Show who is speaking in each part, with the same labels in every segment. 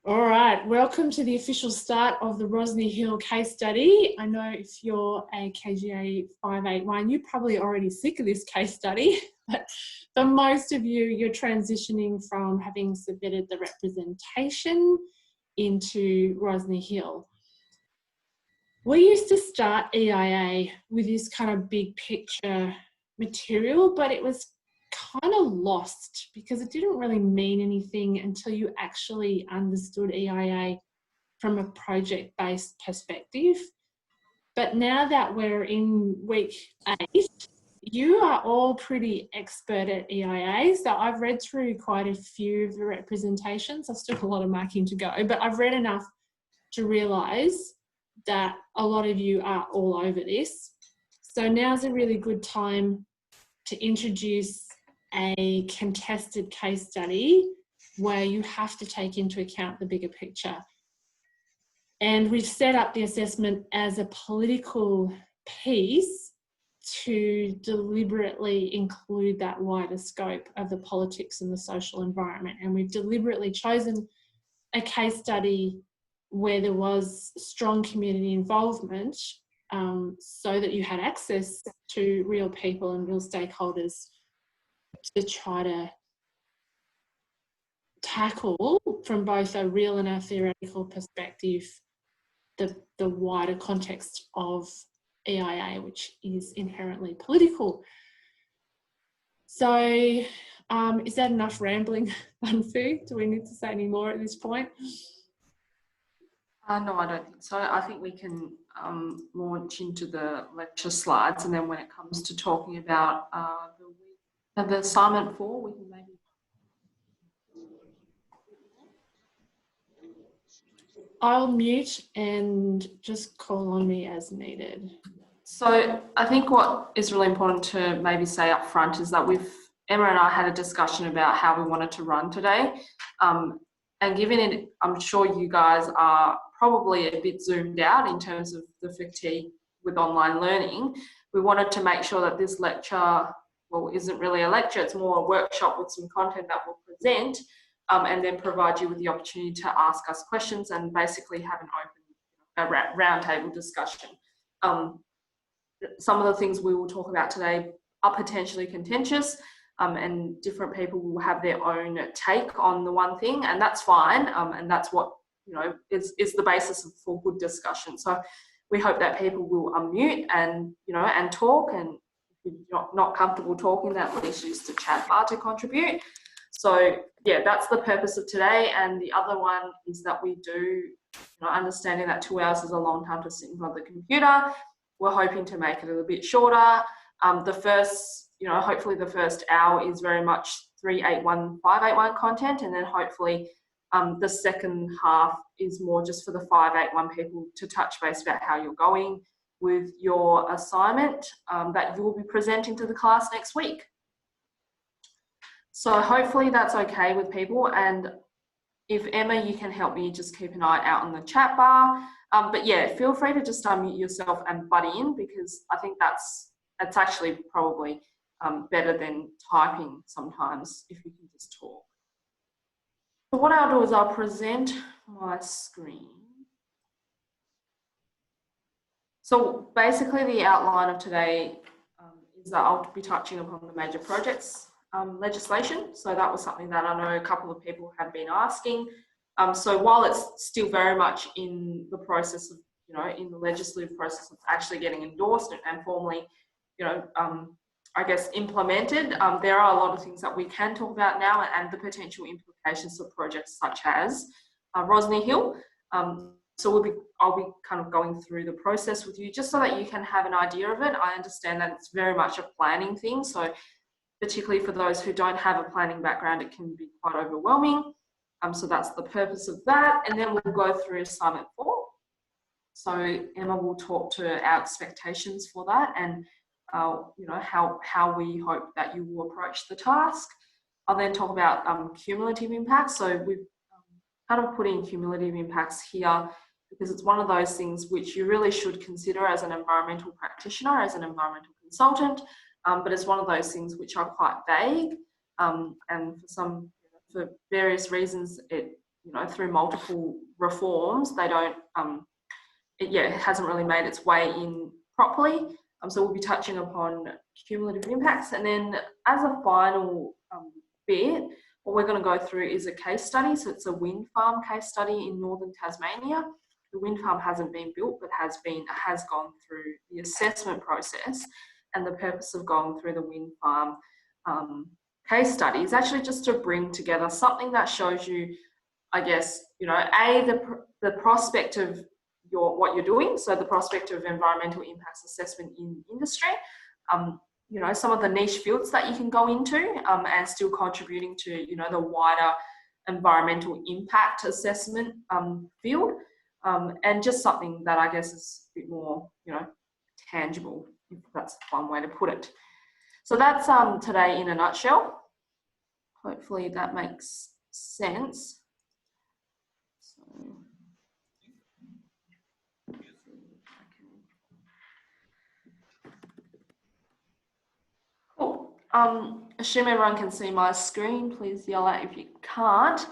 Speaker 1: All right, welcome to the official start of the Rosny Hill case study. I know if you're a KGA 581, you're probably already sick of this case study, but for most of you, you're transitioning from having submitted the representation into Rosny Hill. We used to start EIA with this kind of big picture material, but it was kind of lost because it didn't really mean anything until you actually understood EIA from a project-based perspective. But now that we're in week 8, you are all pretty expert at EIA. So I've read through quite a few of the representations. I've still got a lot of marking to go, but I've read enough to realise that a lot of you are all over this. So now's a really good time to introduce a contested case study where you have to take into account the bigger picture. And we've set up the assessment as a political piece to deliberately include that wider scope of the politics and the social environment. And we've deliberately chosen a case study where there was strong community involvement so that you had access to real people and real stakeholders to try to tackle from both a real and a theoretical perspective the wider context of EIA, which is inherently political. So is that enough rambling, Bunfu? Do we need to say any more at this point?
Speaker 2: No, I don't think so. I think we can launch into the lecture slides, and then when it comes to talking about the assignment 4, we can maybe.
Speaker 1: I'll mute and just call on me as needed.
Speaker 2: So I think what is really important to maybe say up front is that Emma and I had a discussion about how we wanted to run today. And given it, I'm sure you guys are probably a bit zoomed out in terms of the fatigue with online learning, we wanted to make sure that this lecture, well, isn't really a lecture, it's more a workshop with some content that we'll present and then provide you with the opportunity to ask us questions and basically have an open roundtable discussion. Some of the things we will talk about today are potentially contentious, and different people will have their own take on the one thing, and that's fine, and that's what is the basis for good discussion. So we hope that people will unmute and and talk, and if you're not comfortable talking, that please use the chat bar to contribute. So yeah, that's the purpose of today. And the other one is that we do, understanding that 2 hours is a long time to sit in front of the computer, we're hoping to make it a little bit shorter. The first, hopefully the first hour is very much 381, 581 content, and then hopefully the second half is more just for the 581 people to touch base about how you're going with your assignment that you will be presenting to the class next week. So hopefully that's okay with people, and if Emma, you can help me just keep an eye out on the chat bar. But yeah, feel free to just unmute yourself and butt in, because I think that's actually probably better than typing sometimes if you can just talk. So what I'll do is I'll present my screen. So basically the outline of today is that I'll be touching upon the major projects legislation. So that was something that I know a couple of people have been asking. So while it's still very much in the process of, in the legislative process of actually getting endorsed and formally, I guess implemented, there are a lot of things that we can talk about now and the potential implications of projects such as Rosny Hill. So I'll be kind of going through the process with you just so that you can have an idea of it. I understand that it's very much a planning thing. So particularly for those who don't have a planning background, it can be quite overwhelming. So that's the purpose of that. And then we'll go through assignment 4. So Emma will talk to our expectations for that and how we hope that you will approach the task. I'll then talk about cumulative impacts. So we've kind of put in cumulative impacts here because it's one of those things which you really should consider as an environmental practitioner, as an environmental consultant, but it's one of those things which are quite vague, and for various reasons it you know, through multiple reforms, they don't, it hasn't really made its way in properly. So we'll be touching upon cumulative impacts. And then as a final bit, what we're going to go through is a case study. So it's a wind farm case study in northern Tasmania. The wind farm hasn't been built, but has gone through the assessment process. And the purpose of going through the wind farm case study is actually just to bring together something that shows you, I guess, you know, the prospect of what you're doing, so the prospect of environmental impacts assessment in industry, you know, some of the niche fields that you can go into and still contributing to, you know, the wider environmental impact assessment field, and just something that I guess is a bit more, you know, tangible, if that's one way to put it. So that's today in a nutshell. Hopefully that makes sense. So, cool. Assume everyone can see my screen. Please yell out if you can't.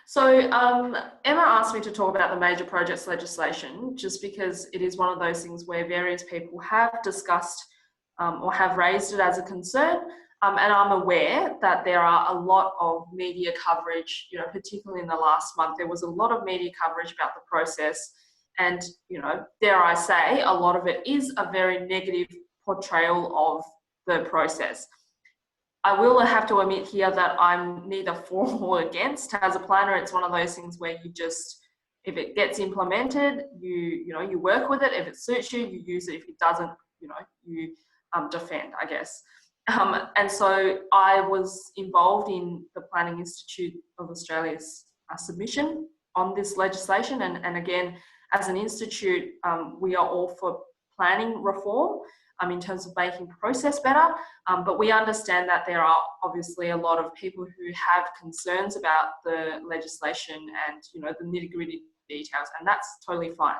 Speaker 2: So Emma asked me to talk about the major projects legislation just because it is one of those things where various people have discussed or have raised it as a concern. And I'm aware that there are a lot of media coverage, you know, particularly in the last month, there was a lot of media coverage about the process. And, you know, dare I say, a lot of it is a very negative portrayal of the process. I will have to admit here that I'm neither for or against. As a planner, it's one of those things where you just, if it gets implemented, you work with it. If it suits you, you use it. If it doesn't, you know, you defend, I guess. And so I was involved in the Planning Institute of Australia's submission on this legislation. And again, as an institute, we are all for planning reform in terms of making process better. But we understand that there are obviously a lot of people who have concerns about the legislation and, you know, the nitty-gritty details, and that's totally fine.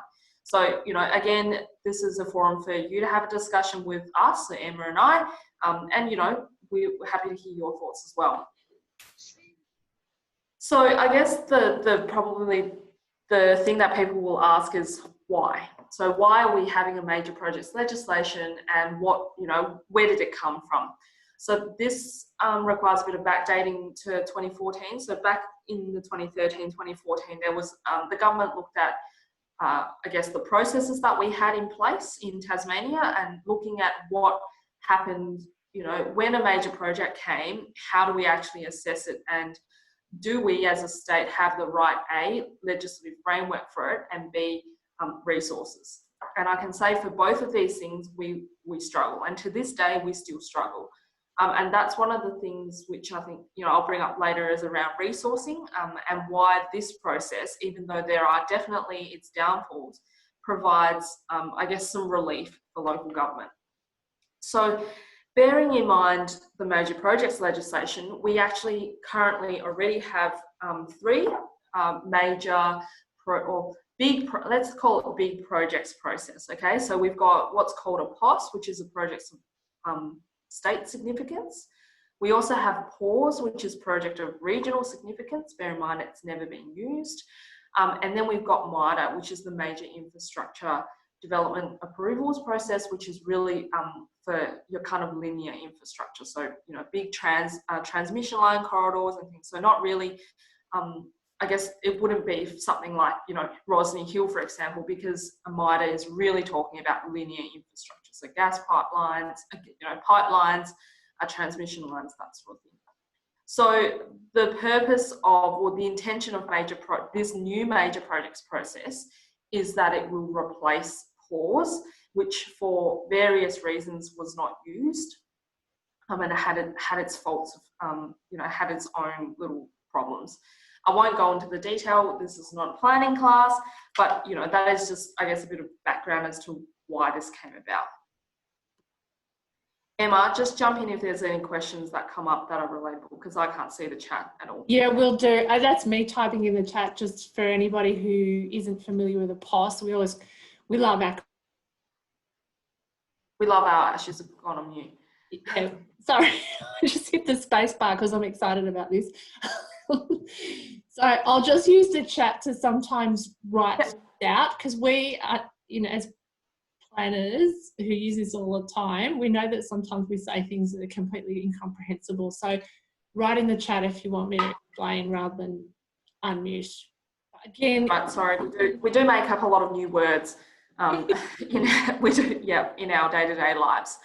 Speaker 2: So, you know, again, this is a forum for you to have a discussion with us, so Emma and I, and, you know, we're happy to hear your thoughts as well. So I guess probably the thing that people will ask is why? So why are we having a major projects legislation, and what, you know, where did it come from? So this requires a bit of backdating to 2014. So back in the 2013, 2014, there was, the government looked at, I guess, the processes that we had in place in Tasmania and looking at what happened, you know, when a major project came, how do we actually assess it, and do we as a state have the right A, legislative framework for it, and B, resources. And I can say for both of these things, we struggle, and to this day we still struggle. And that's one of the things which I think, you know, I'll bring up later, is around resourcing, and why this process, even though there are definitely its downfalls, provides, I guess, some relief for local government. So bearing in mind the major projects legislation, we actually currently already have three major let's call it big projects process, okay? So we've got what's called a POS, which is a project of state significance. We also have PAWS, which is project of regional significance. Bear in mind, it's never been used. And then we've got MIDA, which is the major infrastructure development approvals process, which is really for your kind of linear infrastructure. So, you know, big transmission line corridors and things. So not really, I guess it wouldn't be something like, you know, Rosny Hill, for example, because a MIDA is really talking about linear infrastructure. So gas pipelines, you know, pipelines, transmission lines, that sort of thing. So the purpose of, or the intention of this new major projects process is that it will replace PAWS, which for various reasons was not used, and it had its faults, you know, had its own little problems. I won't go into the detail. This is not a planning class, but, you know, that is just, I guess, a bit of background as to why this came about. Emma, just jump in if there's any questions that come up that are relatable, because I can't see the chat at all.
Speaker 1: Yeah, we'll do. That's me typing in the chat, just for anybody who isn't familiar with a POS. We love our, she's gone on mute. Yeah, sorry, I just hit the space bar because I'm excited about this. So I'll just use the chat to sometimes write
Speaker 2: Yep.
Speaker 1: out, because we are, as planners who use this all the time, we know that sometimes we say things that are completely incomprehensible. So write in the chat if you want me to explain rather than unmute. Again,
Speaker 2: Right, sorry, we do make up a lot of new words in our day-to-day lives.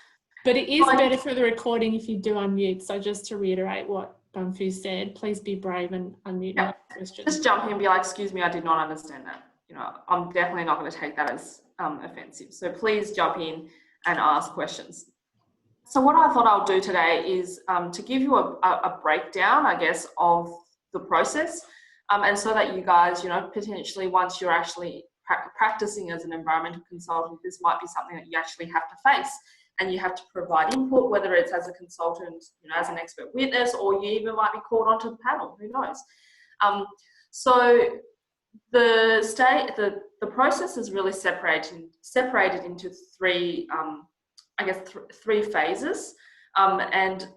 Speaker 1: But it is better for the recording if you do unmute. So just to reiterate what Bumfu said, please be brave and unmute and ask questions.
Speaker 2: Just jump in and be like, excuse me, I did not understand that. I'm definitely not going to take that as offensive. So please jump in and ask questions. So what I thought I'll do today is to give you a breakdown, I guess, of the process. And so that you guys, potentially once you're actually practicing as an environmental consultant, this might be something that you actually have to face. And you have to provide input, whether it's as a consultant, as an expert witness, or you even might be called onto the panel, who knows. So the process is really separated into three, three phases. And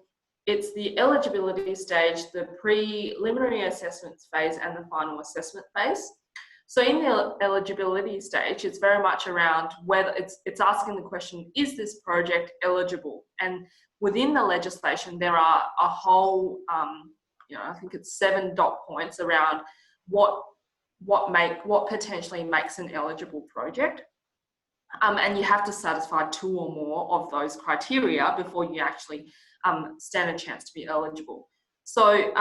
Speaker 2: it's the eligibility stage, the preliminary assessments phase, and the final assessment phase. So in the eligibility stage, it's very much around whether it's asking the question, is this project eligible? And within the legislation, there are a whole, I think it's 7 dot points around what potentially makes an eligible project. And you have to satisfy 2 or more of those criteria before you actually stand a chance to be eligible. So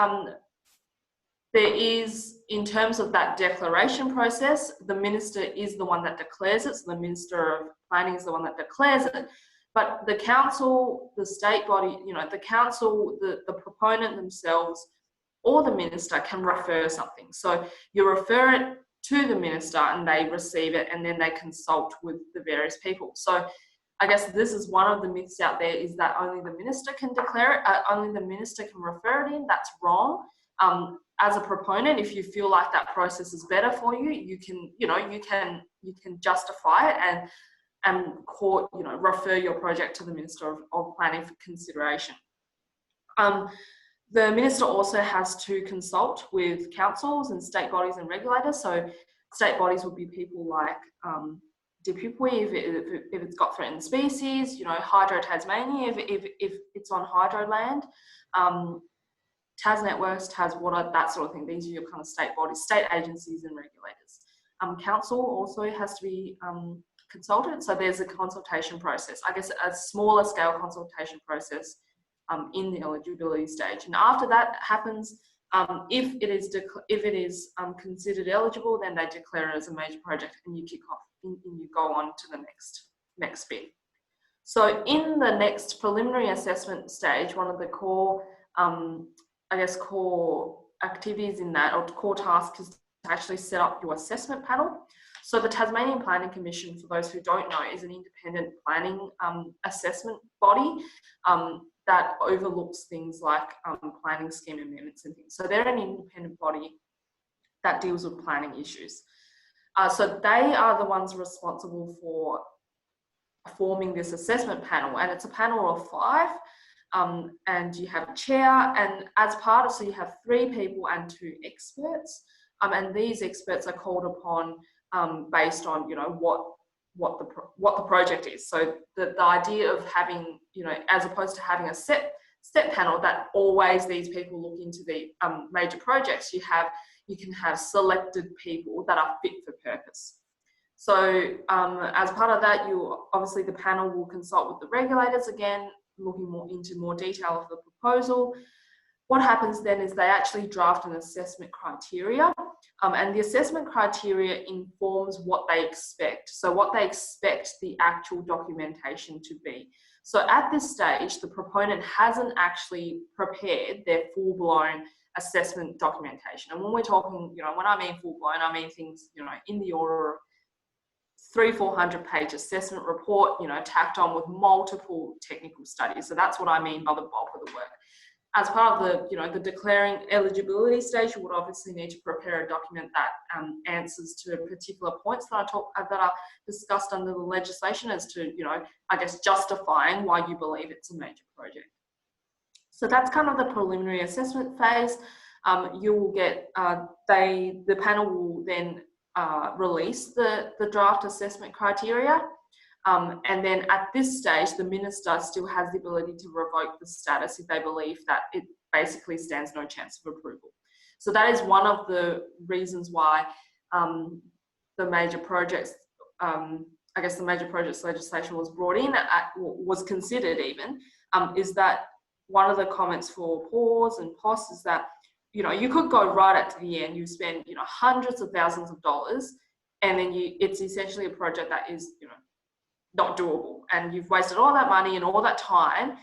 Speaker 2: there is, in terms of that declaration process, the minister is the one that declares it. So the Minister of Planning is the one that declares it. But the council, the state body, the council, the proponent themselves, or the minister can refer something. So you refer it to the minister and they receive it, and then they consult with the various people. So I guess this is one of the myths out there, is that only the minister can declare it, only the minister can refer it in. That's wrong. As a proponent, if you feel like that process is better for you, you can justify it and refer your project to the Minister of Planning for consideration. The minister also has to consult with councils and state bodies and regulators. So state bodies would be people like DPUPWI if it's got threatened species, Hydro Tasmania if it's on hydro land, Tas Networks, Tas Water, that sort of thing. These are your kind of state bodies, state agencies and regulators. Council also has to be consulted. So there's a consultation process, I guess a smaller scale consultation process in the eligibility stage. And after that happens, if it is considered eligible, then they declare it as a major project and you kick off and you go on to the next bit. So in the next preliminary assessment stage, one of the core core activities in that, or core tasks, is to actually set up your assessment panel. So the Tasmanian Planning Commission, for those who don't know, is an independent planning assessment body that overlooks things like planning scheme amendments and things. So they're an independent body that deals with planning issues. So they are the ones responsible for forming this assessment panel, and it's a panel of 5. And you have a chair, and as part of, so you have 3 people and 2 experts, and these experts are called upon based on what the project is. So the idea of having, as opposed to having a set panel that always these people look into the major projects, you can have selected people that are fit for purpose. So as part of that, obviously the panel will consult with the regulators again, looking into more detail of the proposal. What happens then is they actually draft an assessment criteria, and the assessment criteria informs what they expect. So what they expect the actual documentation to be. So at this stage, the proponent hasn't actually prepared their full-blown assessment documentation. And when we're talking, when I mean full-blown, I mean things, in the order of 300-400 page assessment report, tacked on with multiple technical studies. So that's what I mean by the bulk of the work. As part of the declaring eligibility stage, you would obviously need to prepare a document that answers to particular points that are discussed under the legislation as to, justifying why you believe it's a major project. So that's kind of the preliminary assessment phase. you will get, the panel will then release the draft assessment criteria. And then at this stage, the minister still has the ability to revoke the status if they believe that it basically stands no chance of approval. So that is one of the reasons why the major projects, I guess the major projects legislation was brought in, was considered even, is that one of the comments for pause and POS is that, you know, you could go right up to the end, you spend, you know, hundreds of thousands of dollars, and then it's essentially a project that is, you know, not doable, and you've wasted all that money and all that time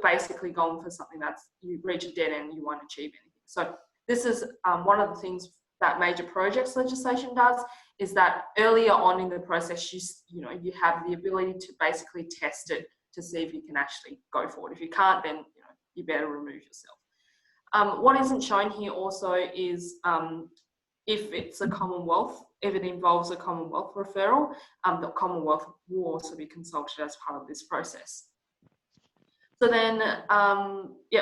Speaker 2: basically going for something that's, you reach a dead end and you won't achieve anything. So this is one of the things that major projects legislation does, is that earlier on in the process, you have the ability to basically test it to see if you can actually go forward. If you can't, then, you know, you better remove yourself. What isn't shown here also is if it's a Commonwealth, if it involves a Commonwealth referral, the Commonwealth will also be consulted as part of this process. So then,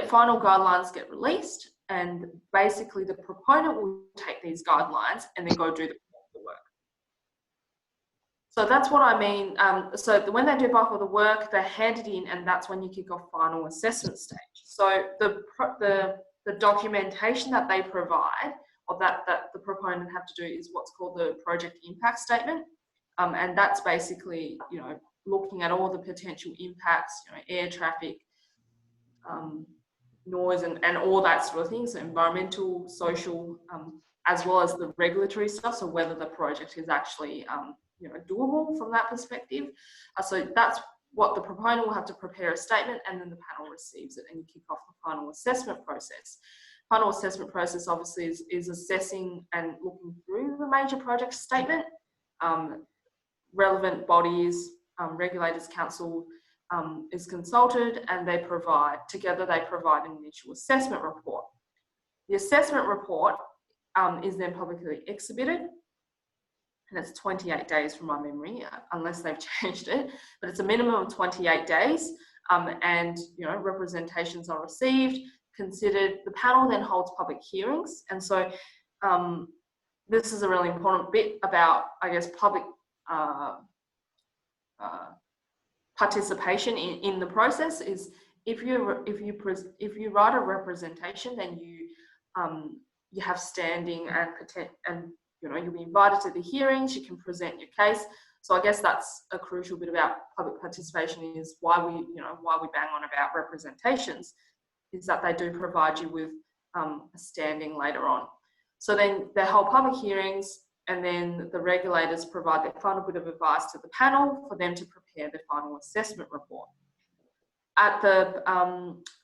Speaker 2: final guidelines get released, and basically the proponent will take these guidelines and then go do the work. So that's what I mean. So when they do bulk of the work, they hand it in, and that's when you kick off final assessment stage. So the documentation that they provide, or that the proponent have to do, is what's called the project impact statement, and that's basically, you know, looking at all the potential impacts, you know, air traffic, noise, and all that sort of thing. So environmental, social, as well as the regulatory stuff. So whether the project is actually you know, doable from that perspective. So that's what the proponent will have to prepare a statement, and then the panel receives it, and you kick off the final assessment process. Final assessment process obviously is assessing and looking through the major project statement. Relevant bodies, regulators council is consulted, and they provide an initial assessment report. The assessment report is then publicly exhibited, and it's 28 days from my memory, unless they've changed it, but it's a minimum of 28 days, and, you know, representations are received, considered. The panel then holds public hearings, and so this is a really important bit about, I guess, public participation in the process. Is if you write a representation, then you have standing and you know, you'll be invited to the hearings, you can present your case. So I guess that's a crucial bit about public participation, is why we bang on about representations, is that they do provide you with a standing later on. So then they hold public hearings, and then the regulators provide their final bit of advice to the panel for them to prepare their final assessment report. After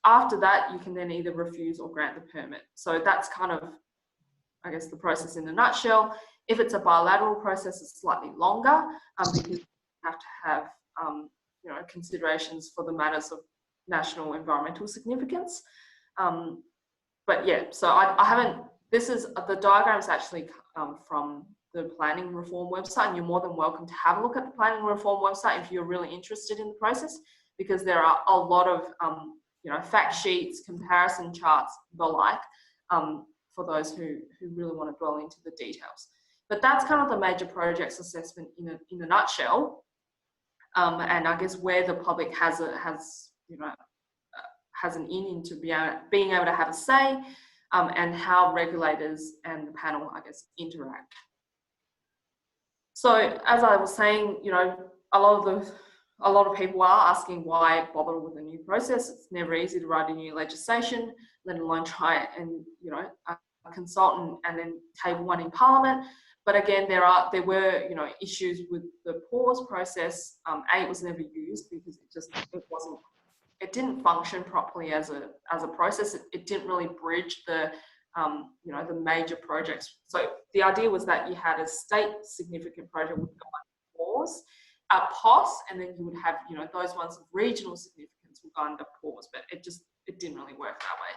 Speaker 2: that, you can then either refuse or grant the permit. So that's kind of, I guess, the process in a nutshell. If it's a bilateral process, it's slightly longer, because you have to have you know, considerations for the matters of national environmental significance. But yeah, so I haven't, the diagram's actually from the planning reform website, and you're more than welcome to have a look at the planning reform website if you're really interested in the process, because there are a lot of you know, fact sheets, comparison charts, the like, for those who really want to dwell into the details. But that's kind of the major projects assessment in a nutshell, and I guess where the public has an into being able to have a say, and how regulators and the panel, I guess, interact. So as I was saying, you know, a lot of people are asking why bother with a new process. It's never easy to write a new legislation, let alone try it and, you know, consult and then table one in Parliament. But again, there were, you know, issues with the pause process. It was never used because it didn't function properly as a process. It didn't really bridge the you know, the major projects. So the idea was that you had a state significant project with pause, a POS, and then you would have, you know, those ones of regional significance would go under pause, but it didn't really work that way.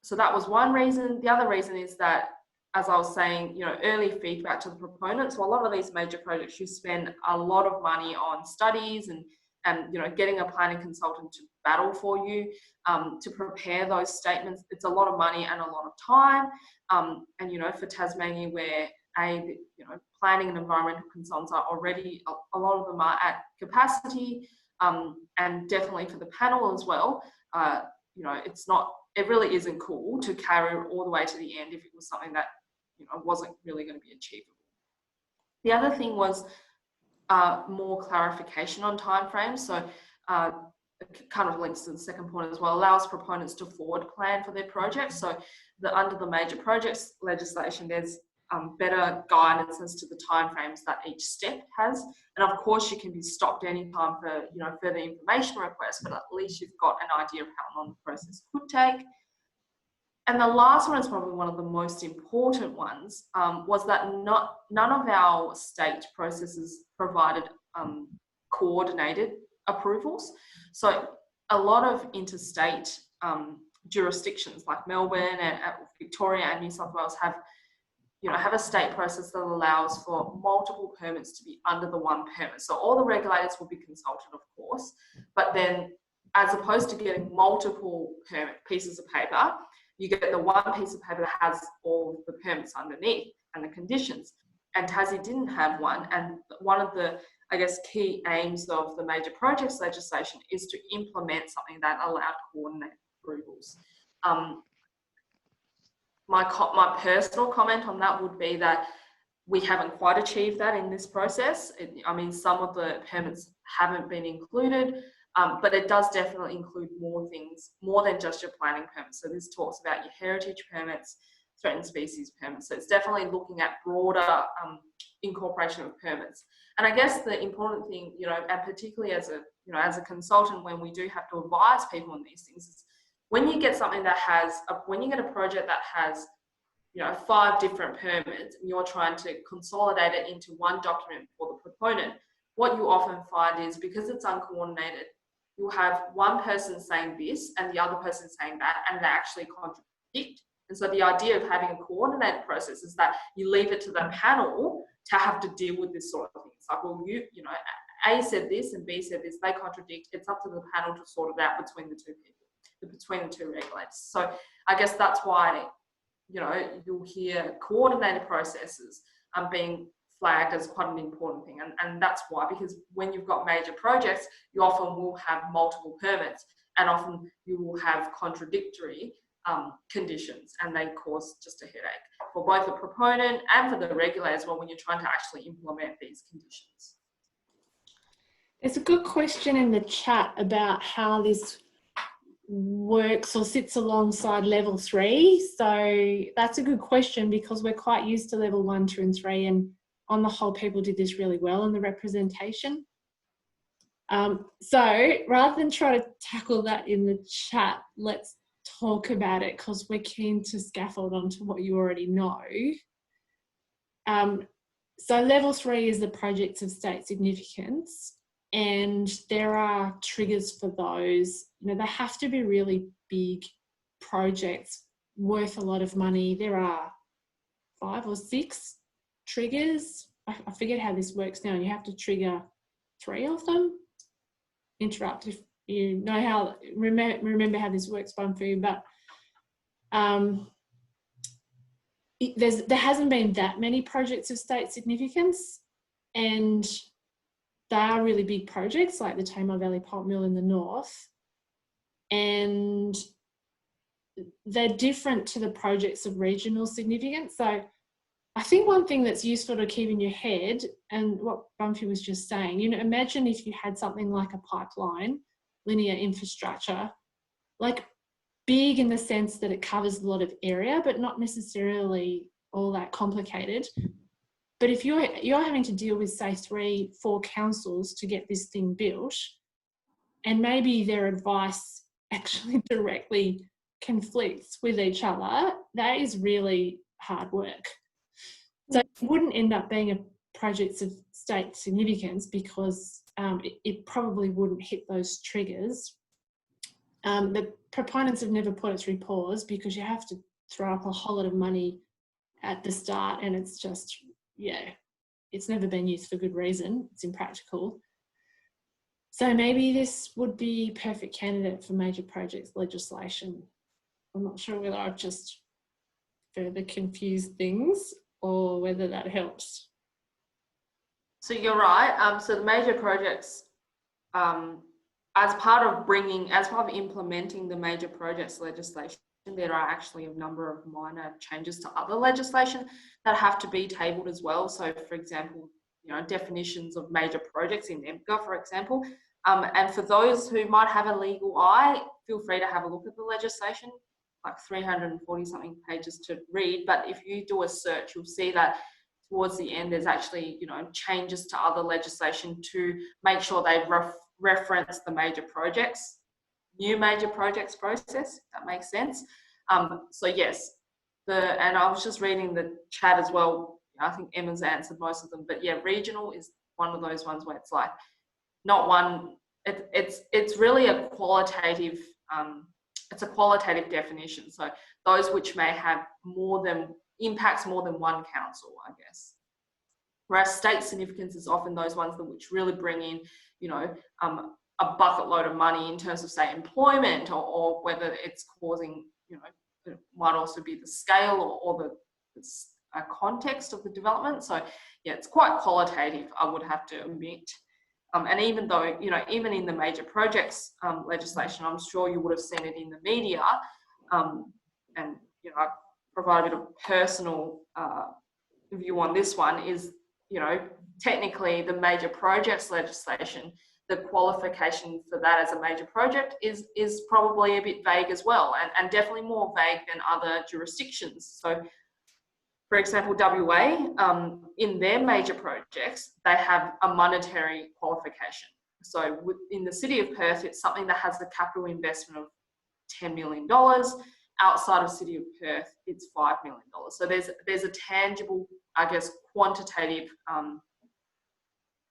Speaker 2: So that was one reason. The other reason is that, as I was saying, you know, early feedback to the proponents. So a lot of these major projects, you spend a lot of money on studies and and, you know, getting a planning consultant to battle for you, to prepare those statements. It's a lot of money and a lot of time. And, you know, for Tasmania, where you know, planning and environmental consultants are already, a lot of them are at capacity, and definitely for the panel as well, you know, it really isn't cool to carry all the way to the end if it was something that, you know, wasn't really going to be achievable. The other thing was more clarification on timeframes. So it kind of links to the second point as well, allows proponents to forward plan for their projects. So under the major projects legislation, there's better guidance as to the timeframes that each step has. And of course, you can be stopped anytime for, you know, further information requests, but at least you've got an idea of how long the process could take. And the last one is probably one of the most important ones, was that none of our state processes provided coordinated approvals. So a lot of interstate jurisdictions like Melbourne and Victoria and New South Wales have a state process that allows for multiple permits to be under the one permit. So all the regulators will be consulted, of course, but then as opposed to getting multiple pieces of paper, you get the one piece of paper that has all the permits underneath and the conditions. And Tassie didn't have one. And one of the, I guess, key aims of the major projects legislation is to implement something that allowed coordinated approvals. My personal comment on that would be that we haven't quite achieved that in this process. I mean, some of the permits haven't been included, but it does definitely include more things, more than just your planning permits. So this talks about your heritage permits, threatened species permits. So it's definitely looking at broader incorporation of permits. And I guess the important thing, you know, and particularly as a consultant, when we do have to advise people on these things, is when you get something that has, when you get a project that has, you know, 5 different permits and you're trying to consolidate it into one document for the proponent, what you often find is, because it's uncoordinated, you'll have one person saying this and the other person saying that, and they actually contradict. And so the idea of having a coordinated process is that you leave it to the panel to have to deal with this sort of thing. It's like, well, you know, A said this and B said this, they contradict. It's up to the panel to sort it out between the two people, between the two regulators. So I guess that's why, you know, you'll hear coordinated processes being flagged as quite an important thing. And that's why, because when you've got major projects, you often will have multiple permits, and often you will have contradictory conditions, and they cause just a headache for both the proponent and for the regulator as well when you're trying to actually implement these conditions.
Speaker 1: There's a good question in the chat about how this works or sits alongside level 3. So that's a good question, because we're quite used to level 1, 2 and 3, and on the whole people did this really well in the representation. So rather than try to tackle that in the chat, let's talk about it, because we're keen to scaffold onto what you already know. So level 3 is the projects of state significance, and there are triggers for those. You know, they have to be really big projects worth a lot of money. There are 5 or 6 triggers. I forget how this works now. You have to trigger 3 of them. Interrupt if you know how, remember how this works, Bunfu, but there hasn't been that many projects of state significance, and they are really big projects like the Tamar Valley Pulp Mill in the north, and they're different to the projects of regional significance. So I think one thing that's useful to keep in your head, and what Bumpy was just saying, you know, imagine if you had something like a pipeline, linear infrastructure, like big in the sense that it covers a lot of area, but not necessarily all that complicated. But if you're having to deal with, say, 3, 4 councils to get this thing built, and maybe their advice actually directly conflicts with each other, that is really hard work. So it wouldn't end up being a project of state significance, because it probably wouldn't hit those triggers. The proponents have never put it through pause, because you have to throw up a whole lot of money at the start, and it's just, yeah, it's never been used for good reason. It's impractical. So maybe this would be perfect candidate for major projects legislation. I'm not sure whether I've just further confused things or whether that helps.
Speaker 2: So you're right. So the major projects, as part of implementing the major projects legislation, there are actually a number of minor changes to other legislation that have to be tabled as well. So, for example, definitions of major projects in EMGA, for example. And for those who might have a legal eye, feel free to have a look at the legislation, like 340 something pages to read. But if you do a search, you'll see that towards the end, there's actually, changes to other legislation to make sure they reference the major projects, new major projects process, if that makes sense. So yes, and I was just reading the chat as well. I think Emma's answered most of them, but yeah, regional is one of those ones where it's like not one. It's really a qualitative. It's a qualitative definition. So those which may have impacts more than one council, I guess. Whereas state significance is often those ones that which really bring in, a bucket load of money in terms of, say, employment, or whether it's causing, it might also be the scale or the context of the development. So yeah, it's quite qualitative, I would have to admit. And even though, even in the major projects legislation, I'm sure you would have seen it in the media, and, I provide a bit of personal view on this one is, technically the major projects legislation, the qualification for that as a major project is probably a bit vague as well, and definitely more vague than other jurisdictions. So, for example, WA, in their major projects, they have a monetary qualification. So in the city of Perth, it's something that has the capital investment of $10 million. Outside of city of Perth, it's $5 million. So there's a tangible, I guess, quantitative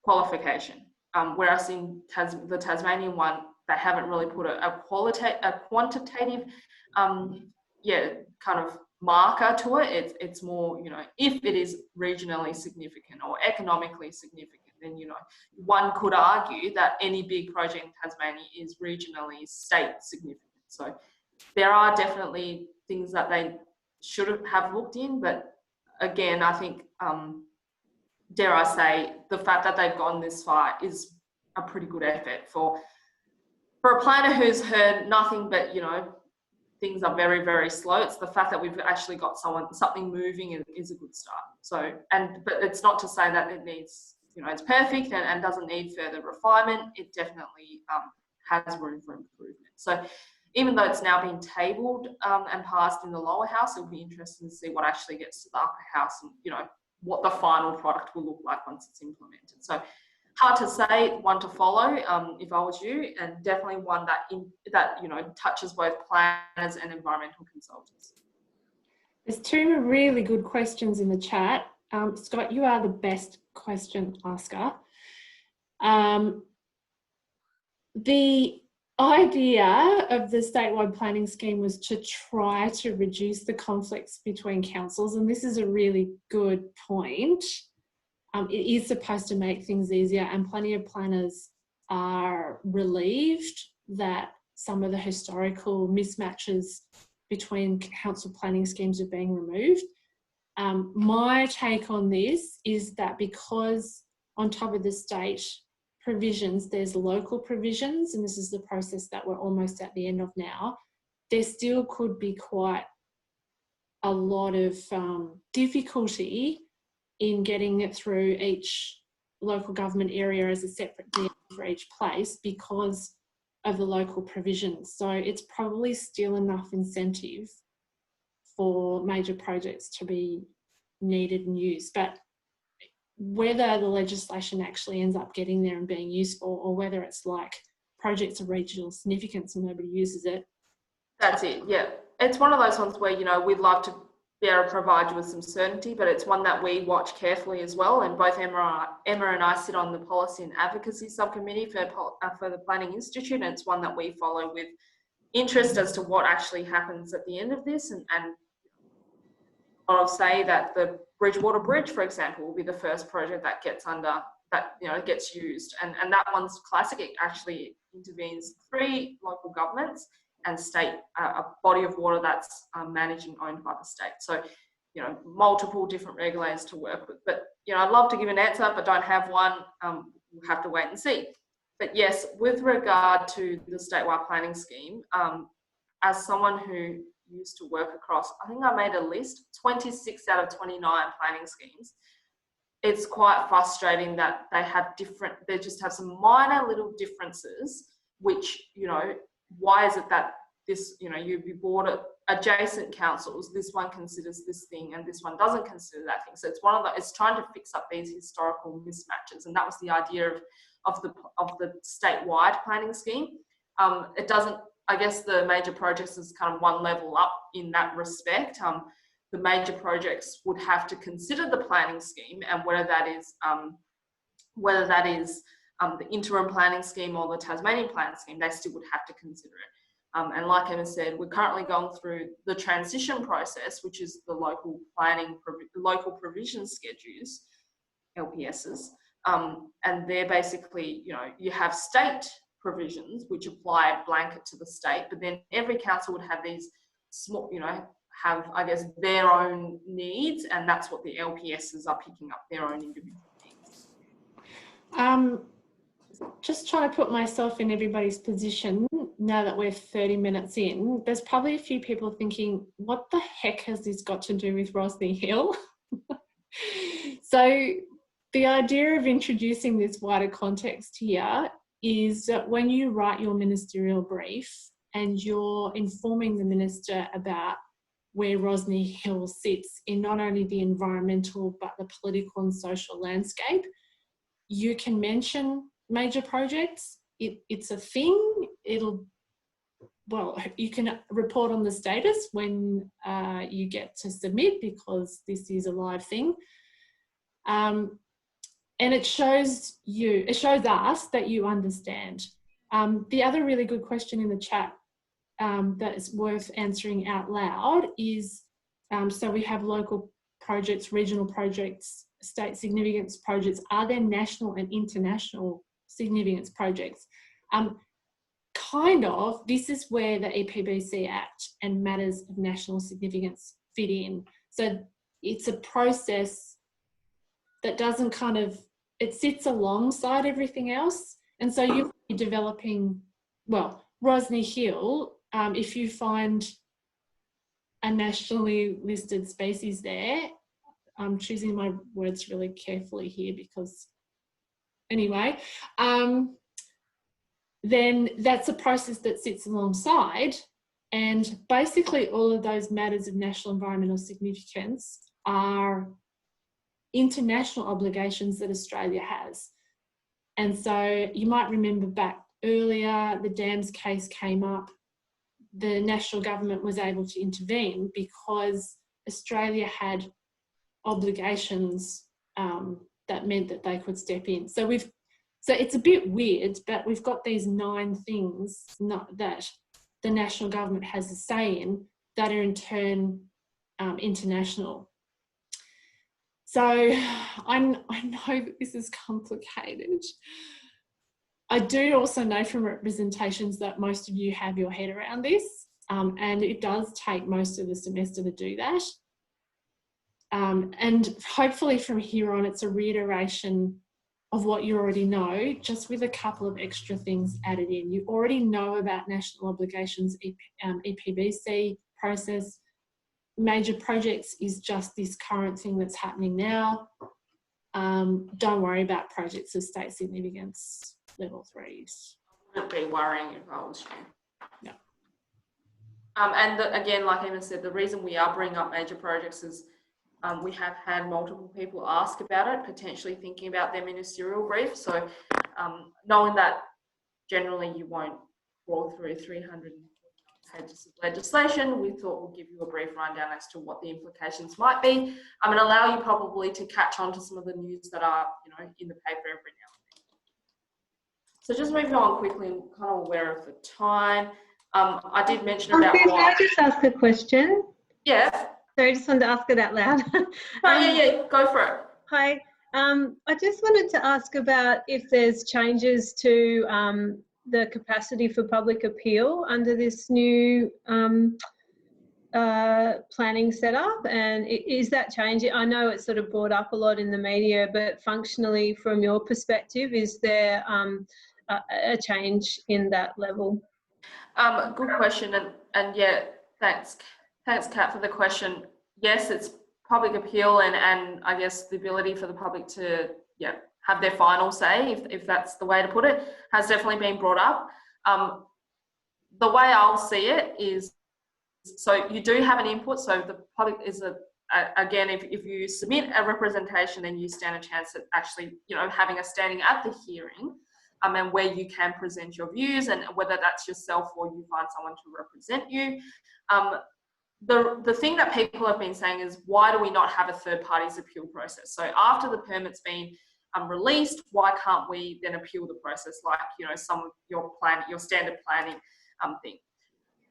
Speaker 2: qualification. Whereas in the Tasmanian one, they haven't really put a quantitative, kind of marker to it. It's more, if it is regionally significant or economically significant, then, one could argue that any big project in Tasmania is regionally state significant. So there are definitely things that they should have looked in, but again, I think, dare I say, the fact that they've gone this far is a pretty good effort for a planner who's heard nothing but, things are very, very slow. It's the fact that we've actually got something moving is a good start. So, but it's not to say that it needs, it's perfect and doesn't need further refinement. It definitely has room for improvement. So even though it's now been tabled and passed in the lower house, it'll be interesting to see what actually gets to the upper house and, what the final product will look like once it's implemented. So hard to say, one to follow if I was you, and definitely one that touches both planners and environmental consultants.
Speaker 1: There's two really good questions in the chat. Scott, you are the best question asker. The idea of the statewide planning scheme was to try to reduce the conflicts between councils, and this is a really good point. It is supposed to make things easier, and plenty of planners are relieved that some of the historical mismatches between council planning schemes are being removed. My take on this is that because on top of the state provisions, there's local provisions, and this is the process that we're almost at the end of now, there still could be quite a lot of difficulty in getting it through each local government area as a separate deal for each place because of the local provisions. So it's probably still enough incentive for major projects to be needed and used. But whether the legislation actually ends up getting there and being useful, or whether it's like projects of regional significance and nobody uses it.
Speaker 2: That's it, yeah. It's one of those ones where, we'd love to be able to provide you with some certainty, but it's one that we watch carefully as well. And both Emma and I sit on the Policy and Advocacy Subcommittee for the Planning Institute, and it's one that we follow with interest as to what actually happens at the end of this. And I'll say that the Bridgewater Bridge, for example, will be the first project that that, you know, gets used. And that one's classic. It actually intervenes 3 local governments and state, a body of water that's managed and owned by the state. So, you know, multiple different regulators to work with. But, you know, I'd love to give an answer, but don't have one. We'll have to wait and see. But yes, with regard to the statewide planning scheme, as someone who used to work across, I think I made a list, 26 out of 29 planning schemes. It's quite frustrating that they just have some minor little differences, which, you know, why is it that this, you know, you'd be bored at adjacent councils, this one considers this thing and this one doesn't consider that thing. So it's it's trying to fix up these historical mismatches. And that was the idea of the statewide planning scheme. It doesn't, I guess the major projects is kind of one level up in that respect. The major projects would have to consider the planning scheme, and whether that is the interim planning scheme or the Tasmanian planning scheme, they still would have to consider it. And like Emma said, we're currently going through the transition process, which is the local provision schedules, LPSs, and they're basically, you know, you have state provisions which apply blanket to the state, but then every council would have these small, you know, have, I guess, their own needs, and that's what the LPSs are picking up, their own individual needs.
Speaker 1: Just trying to put myself in everybody's position now that we're 30 minutes in. There's probably a few people thinking, what the heck has this got to do with Rosny Hill? So the idea of introducing this wider context here is that when you write your ministerial brief and you're informing the minister about where Rosny Hill sits in not only the environmental but the political and social landscape, you can mention major projects. It's a thing. You can report on the status when you get to submit, because this is a live thing. And it shows us that you understand. The other really good question in the chat that is worth answering out loud is, so we have local projects, regional projects, state significance projects. Are there national and international significance projects? Kind of. This is where the EPBC Act and matters of national significance fit in. So it's a process that doesn't it sits alongside everything else. And so you're developing, well, Rosny Hill, if you find a nationally listed species there, I'm choosing my words really carefully here because anyway, then that's a process that sits alongside, and basically all of those matters of national environmental significance are international obligations that Australia has. And so you might remember back earlier, the dams case came up. The national government was able to intervene because Australia had obligations that meant that they could step in. So it's a bit weird, but we've got these 9 things that the national government has a say in that are in turn international. So I know that this is complicated. I do also know from representations that most of you have your head around this, and it does take most of the semester to do that. And hopefully from here on, it's a reiteration of what you already know, just with a couple of extra things added in. You already know about national obligations, EPBC process. Major projects is just this current thing that's happening now. Don't worry about projects of state significance, level 3s.
Speaker 2: I wouldn't be worrying if I was you.
Speaker 1: No.
Speaker 2: And again, like Emma said, the reason we are bringing up major projects is we have had multiple people ask about it, potentially thinking about their ministerial brief. So knowing that generally you won't roll through 300 pages of legislation, we thought we'll give you a brief rundown as to what the implications might be, and allow you probably to catch on to some of the news that are, you know, in the paper every now and then. So just moving on quickly, I'm kind of aware of the time. I did mention about
Speaker 3: Can I just ask a question?
Speaker 2: Yeah.
Speaker 3: Sorry, I just wanted to ask it out loud.
Speaker 2: Yeah, go for it.
Speaker 3: Hi. I just wanted to ask about if there's changes to the capacity for public appeal under this new planning setup, and is that changing? I know it's sort of brought up a lot in the media, but functionally from your perspective, is there a change in that level?
Speaker 2: Good question, and yeah, thanks Kat for the question. Yes, it's public appeal and I guess the ability for the public to have their final say, if that's the way to put it, has definitely been brought up. The way I'll see it is, so you do have an input, so the public is again, if you submit a representation, then you stand a chance at actually, having a standing at the hearing, and where you can present your views, and whether that's yourself or you find someone to represent you. The thing that people have been saying is, why do we not have a third party's appeal process? So after the permit's been released, why can't we then appeal the process, like some of your standard planning thing?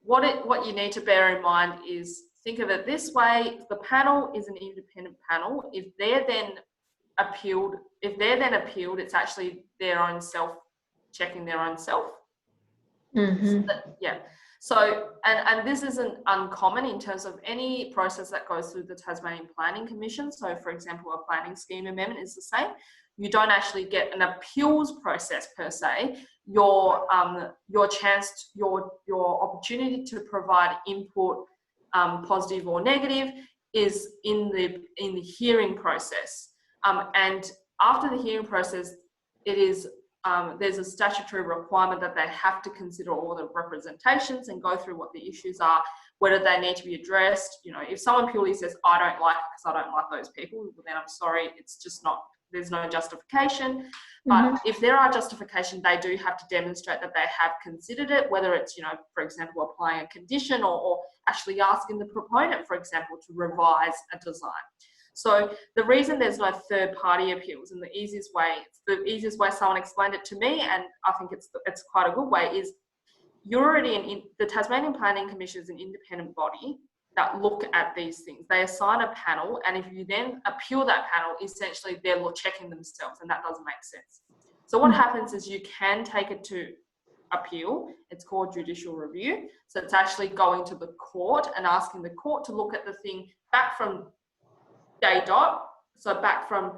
Speaker 2: What you need to bear in mind is, think of it this way: the panel is an independent panel. If they're then appealed, it's actually their own self checking their own self.
Speaker 3: Mm-hmm.
Speaker 2: So, and this isn't uncommon in terms of any process that goes through the Tasmanian Planning Commission. So, for example, a planning scheme amendment is the same. You don't actually get an appeals process per se. Your opportunity to provide input, positive or negative, is in the hearing process. And after the hearing process, it is there's a statutory requirement that they have to consider all the representations and go through what the issues are, whether they need to be addressed. If someone purely says, I don't like it because I don't like those people, well, then I'm sorry, it's just not, there's no justification. But if there are justification, they do have to demonstrate that they have considered it, whether it's, for example, applying a condition or actually asking the proponent, for example, to revise a design. So the reason there's no third party appeals, and the easiest way someone explained it to me, and I think it's quite a good way, is you're already in the Tasmanian Planning Commission is an independent body that look at these things. They assign a panel, and if you then appeal that panel, essentially they're checking themselves, and that doesn't make sense. So what happens is you can take it to appeal. It's called judicial review. So it's actually going to the court and asking the court to look at the thing back from day dot. So back from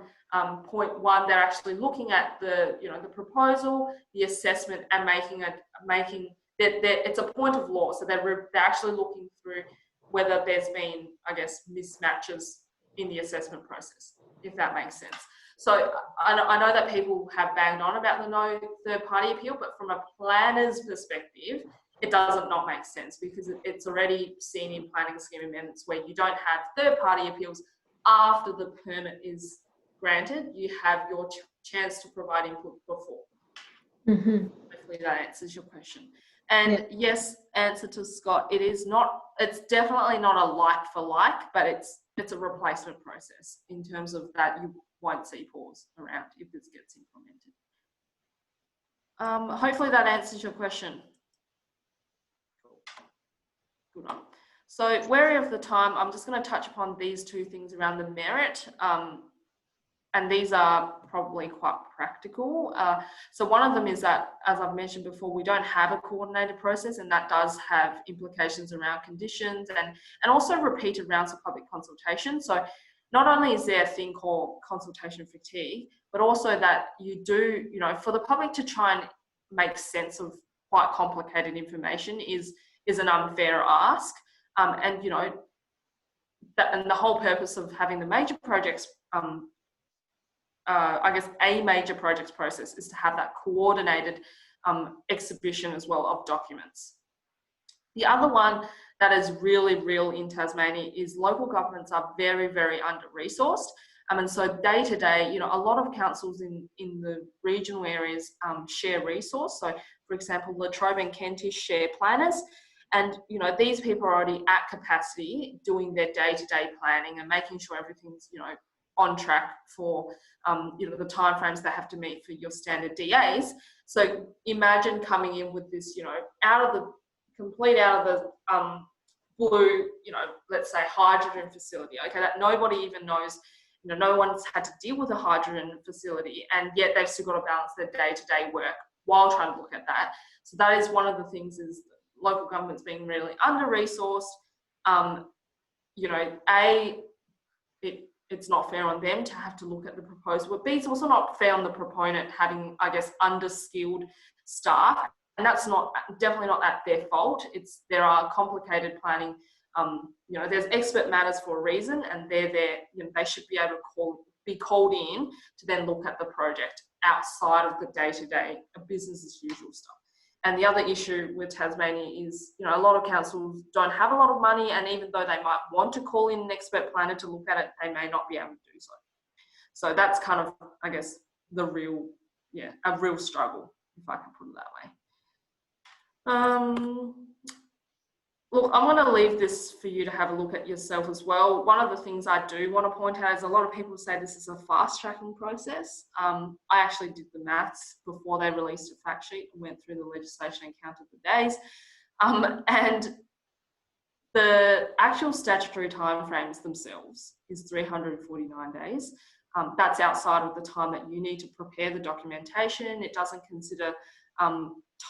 Speaker 2: point one, they're actually looking at the the proposal, the assessment, and it's a point of law. So they're actually looking through whether there's been, I guess, mismatches in the assessment process, if that makes sense. So I know that people have banged on about the no third party appeal, but from a planner's perspective, it doesn't not make sense, because it's already seen in planning scheme amendments where you don't have third party appeals after the permit is granted. You have your chance to provide input before. Hopefully that answers your question. And yes, answer to Scott, it's definitely not a like for like, but it's a replacement process in terms of that you won't see pause around if this gets implemented. Hopefully that answers your question. Good one. So, wary of the time, I'm just going to touch upon these two things around the merit, and these are probably quite practical. So one of them is that, as I've mentioned before, we don't have a coordinated process, and that does have implications around conditions and also repeated rounds of public consultation. So not only is there a thing called consultation fatigue, but also that you do, for the public to try and make sense of quite complicated information is an unfair ask. And the whole purpose of having the major projects, I guess a major projects process, is to have that coordinated exhibition as well of documents. The other one that is really real in Tasmania is local governments are very, very under-resourced. And so day to day, a lot of councils in the regional areas share resource. So for example, Latrobe and Kentish share planners. And, these people are already at capacity doing their day-to-day planning and making sure everything's, on track for, the timeframes they have to meet for your standard DAs. So imagine coming in with this, out of the blue, let's say hydrogen facility, okay, that nobody even knows you know, no one's had to deal with a hydrogen facility, and yet they've still got to balance their day-to-day work while trying to look at that. So that is one of the things, is local governments being really under-resourced. You know, it's not fair on them to have to look at the proposal, but B, it's also not fair on the proponent having, I guess, underskilled staff, and that's definitely not at their fault. There are complicated planning. You know, there's expert matters for a reason, and they're there. You know, they should be able to be called in to then look at the project outside of the day-to-day business as usual stuff. And the other issue with Tasmania is, you know, a lot of councils don't have a lot of money, and even though they might want to call in an expert planner to look at it, they may not be able to do so. So that's kind of, I guess, a real struggle, if I can put it that way. Look, I'm going to leave this for you to have a look at yourself as well. One of the things I do want to point out is a lot of people say this is a fast-tracking process. I actually did the maths before they released a fact sheet and went through the legislation and counted the days. And the actual statutory timeframes themselves is 349 days. That's outside of the time that you need to prepare the documentation. It doesn't consider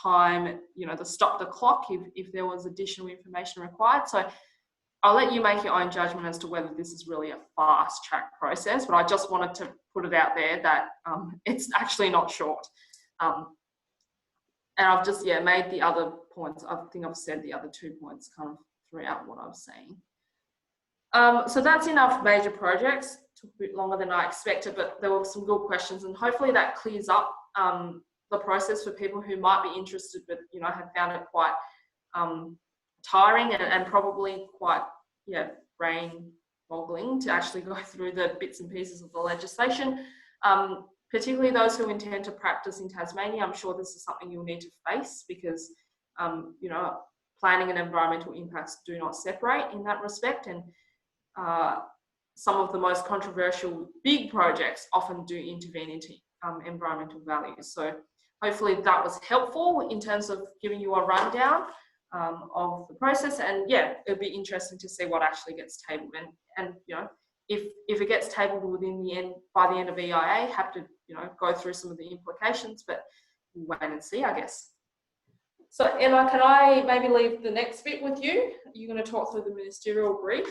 Speaker 2: time, you know, to stop the clock if there was additional information required. So I'll let you make your own judgment as to whether this is really a fast track process, but I just wanted to put it out there that it's actually not short. And I've just, made the other points. I think I've said the other 2 points kind of throughout what I was saying. So that's enough major projects. Took a bit longer than I expected, but there were some good questions, and hopefully that clears up the process for people who might be interested, but, you know, have found it quite tiring and probably quite, brain boggling to actually go through the bits and pieces of the legislation. Particularly those who intend to practice in Tasmania, I'm sure this is something you'll need to face because, you know, planning and environmental impacts do not separate in that respect. And some of the most controversial big projects often do intervene into environmental values. So hopefully that was helpful in terms of giving you a rundown of the process. And it'll be interesting to see what actually gets tabled. And you know, if it gets tabled by the end of EIA, have to, you know, go through some of the implications, but we'll wait and see, I guess. So Emma, can I maybe leave the next bit with you? You're going to talk through the ministerial brief.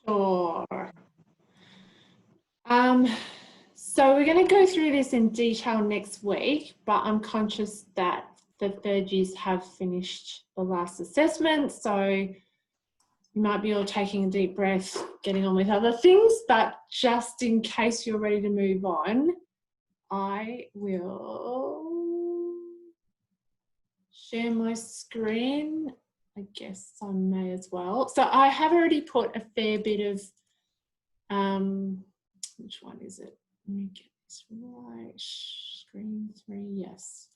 Speaker 1: Sure. So we're going to go through this in detail next week, but I'm conscious that the third years have finished the last assessment, so you might be all taking a deep breath, getting on with other things, but just in case you're ready to move on, I will share my screen. I guess I may as well. So I have already put a fair bit of, which one is it? Let me get this right. Screen 3, yes.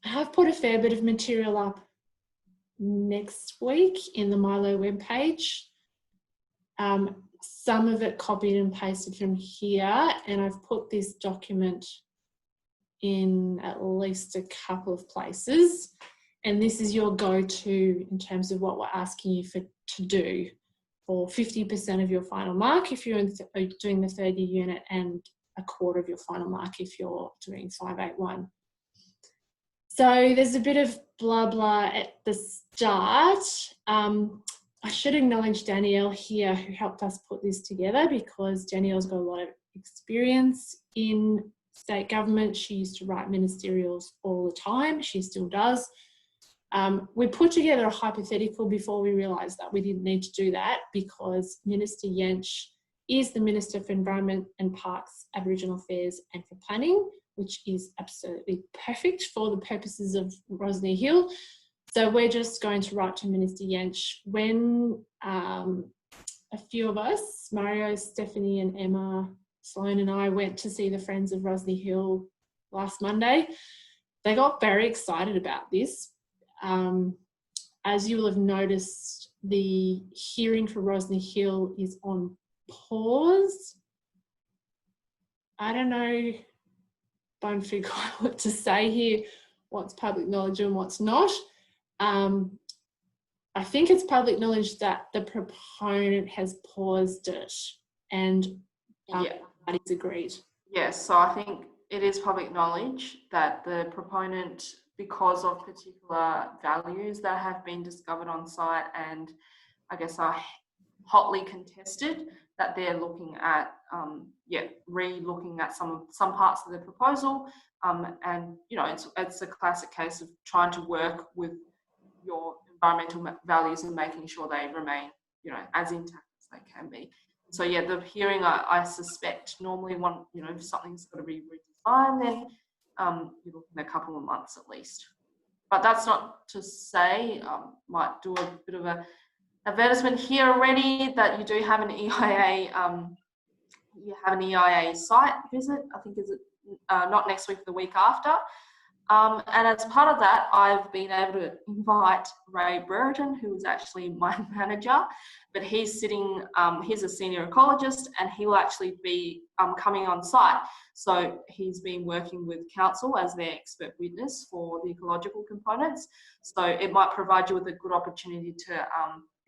Speaker 1: I have put a fair bit of material up next week in the Milo webpage. Some of it copied and pasted from here, and I've put this document in at least a couple of places. And this is your go-to in terms of what we're asking you to do for 50% of your final mark if you're doing the third year unit, and a quarter of your final mark if you're doing 581. So there's a bit of blah blah at the start. I should acknowledge Danielle here, who helped us put this together, because Danielle's got a lot of experience in state government. She used to write ministerials all the time. She still does. We put together a hypothetical before we realised that we didn't need to do that, because Minister Yench is the Minister for Environment and Parks, Aboriginal Affairs and for Planning, which is absolutely perfect for the purposes of Rosny Hill. So we're just going to write to Minister Yench. When a few of us, Mario, Stephanie and Emma, Sloan and I went to see the Friends of Rosny Hill last Monday, they got very excited about this. As you will have noticed, the hearing for Rosny Hill is on pause. I don't know if I'm figuring out what to say here, what's public knowledge and what's not. I think it's public knowledge that the proponent has paused it, and parties agreed.
Speaker 2: Yes, so I think it is public knowledge that the proponent, because of particular values that have been discovered on site and I guess are hotly contested, that they're looking at, re-looking at some parts of the proposal, and you know, it's a classic case of trying to work with your environmental values and making sure they remain, you know, as intact as they can be. So yeah, the hearing, I suspect, normally if something's got to be redesigned, then you're looking at a couple of months at least. But that's not to say, might do a bit of a advertisement here already that you do have an EIA, site visit. I think is it not next week, the week after. And as part of that, I've been able to invite Ray Brereton, who is actually my manager, but he's he's a senior ecologist, and he will actually be coming on site. So he's been working with council as their expert witness for the ecological components. So it might provide you with a good opportunity to,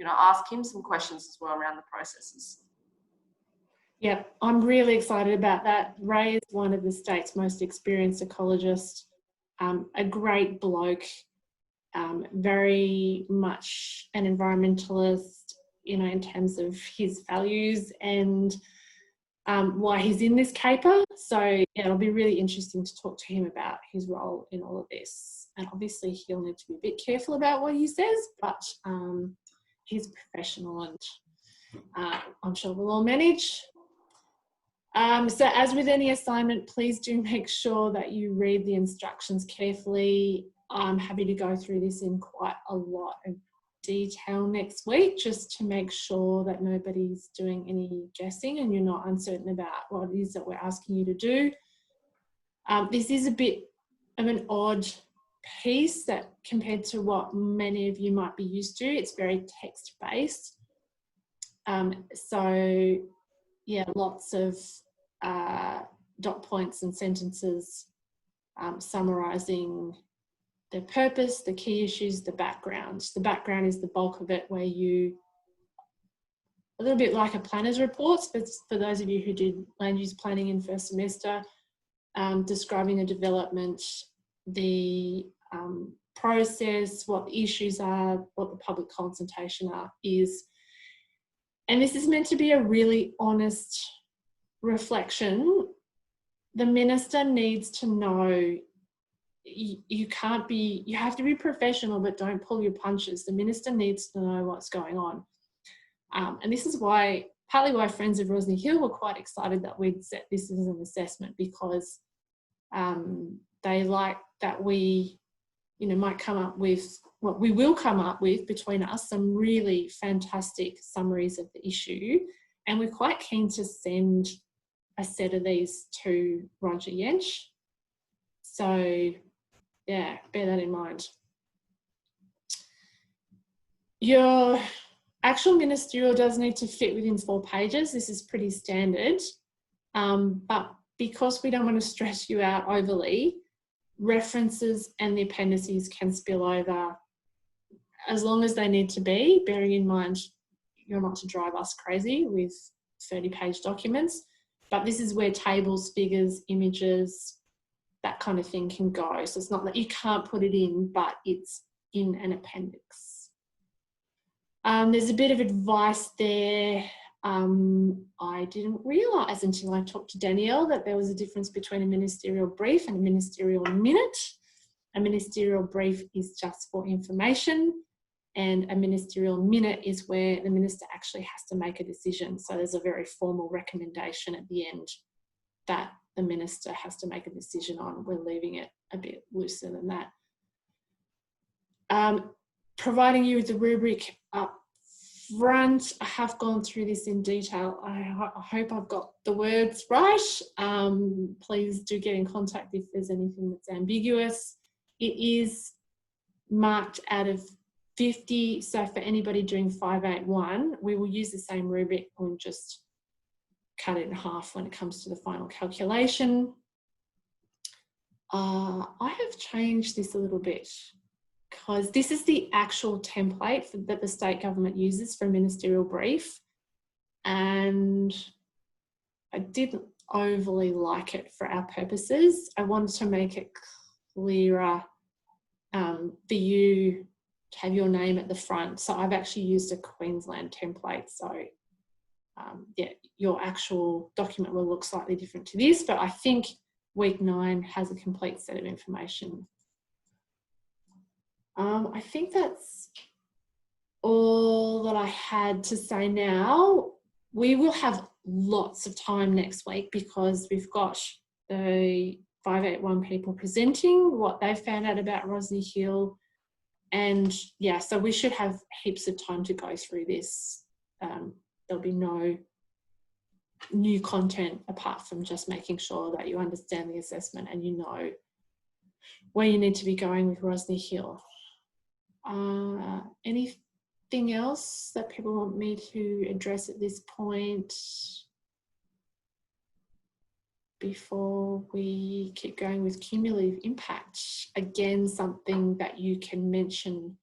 Speaker 2: ask him some questions as well around the processes.
Speaker 1: Yeah, I'm really excited about that. Ray is one of the state's most experienced ecologists. A great bloke, very much an environmentalist, in terms of his values and why he's in this caper. So yeah, it'll be really interesting to talk to him about his role in all of this. And obviously he'll need to be a bit careful about what he says, but he's professional, and I'm sure we'll all manage. So as with any assignment, please do make sure that you read the instructions carefully. I'm happy to go through this in quite a lot of detail next week, just to make sure that nobody's doing any guessing and you're not uncertain about what it is that we're asking you to do. This is a bit of an odd piece that compared to what many of you might be used to. It's very text-based. So yeah, lots of dot points and sentences summarising the purpose, the key issues, the background. The background is the bulk of it, where a little bit like a planner's report, but for those of you who did land use planning in first semester, describing the development, the process, what the issues are, what the public consultation is. And this is meant to be a really honest reflection. The minister needs to know you have to be professional, but don't pull your punches. The minister needs to know what's going on. And this is partly why Friends of Rosny Hill were quite excited that we'd set this as an assessment, because they like that we, might come up with, what we will come up with between us, some really fantastic summaries of the issue. And we're quite keen to send a set of these to Roger Yench. So yeah, bear that in mind. Your actual ministerial does need to fit within 4 pages. This is pretty standard. But because we don't want to stress you out overly, references and the appendices can spill over as long as they need to be, bearing in mind you're not to drive us crazy with 30-page documents. But this is where tables, figures, images, that kind of thing can go. So it's not that you can't put it in, but it's in an appendix. There's a bit of advice there. I didn't realise until I talked to Danielle that there was a difference between a ministerial brief and a ministerial minute. A ministerial brief is just for information, and a ministerial minute is where the minister actually has to make a decision. So there's a very formal recommendation at the end that the minister has to make a decision on. We're leaving it a bit looser than that. Providing you with the rubric up front, I have gone through this in detail. I hope I've got the words right. Please do get in contact if there's anything that's ambiguous. It is marked out of 50, so for anybody doing 581, we will use the same rubric and just cut it in half when it comes to the final calculation. I have changed this a little bit. because this is the actual template that the state government uses for a ministerial brief, and I didn't overly like it for our purposes. I wanted to make it clearer for you to have your name at the front. So I've actually used a Queensland template. So yeah, your actual document will look slightly different to this, but I think week 9 has a complete set of information. I think that's all that I had to say now. We will have lots of time next week because we've got the 581 people presenting what they found out about Rosny Hill. And yeah, so we should have heaps of time to go through this. There'll be no new content apart from just making sure that you understand the assessment and you know where you need to be going with Rosny Hill. Anything else that people want me to address at this point before we keep going with cumulative impact? Again, something that you can mention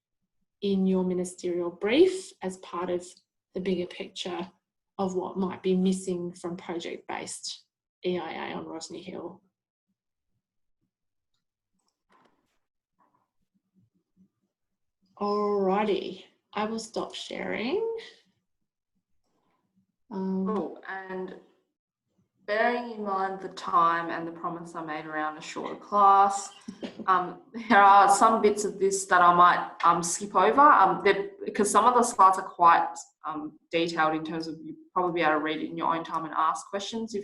Speaker 1: in your ministerial brief as part of the bigger picture of what might be missing from project-based EIA on Rosny Hill. Alrighty, I will stop sharing.
Speaker 2: Oh, and bearing in mind the time and the promise I made around a shorter class, there are some bits of this that I might skip over because some of the slides are quite detailed in terms of you probably be able to read it in your own time and ask questions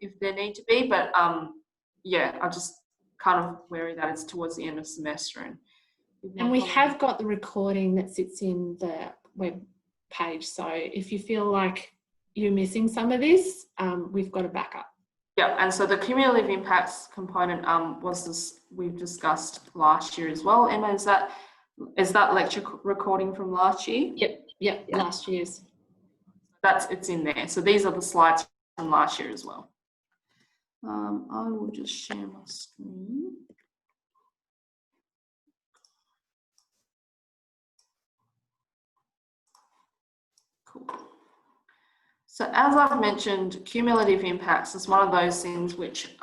Speaker 2: if there need to be. But yeah, I just kind of wary that it's towards the end of semester.
Speaker 1: And we have got the recording that sits in the web page. So if you feel like you're missing some of this, we've got a backup.
Speaker 2: Yeah, and so the cumulative impacts component was this we've discussed last year as well. Emma, is that lecture recording from last year?
Speaker 1: Yep, yeah. Last year's.
Speaker 2: It's in there. So these are the slides from last year as well. I will just share my screen. Cool. So as I've mentioned, cumulative impacts is one of those things which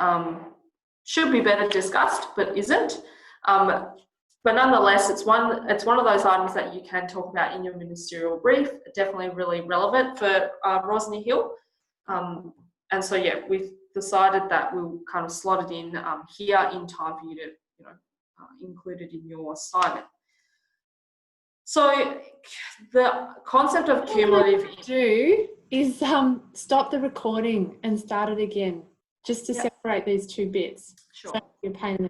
Speaker 2: should be better discussed, but isn't. But nonetheless, it's one of those items that you can talk about in your ministerial brief. Definitely really relevant for Rosny Hill. And so yeah, we've decided that we'll kind of slot it in here in time for you to include it in your assignment. So the concept of cumulative
Speaker 1: is stop the recording and start it again, just to separate these two bits.
Speaker 2: Sure.
Speaker 1: So you're paying the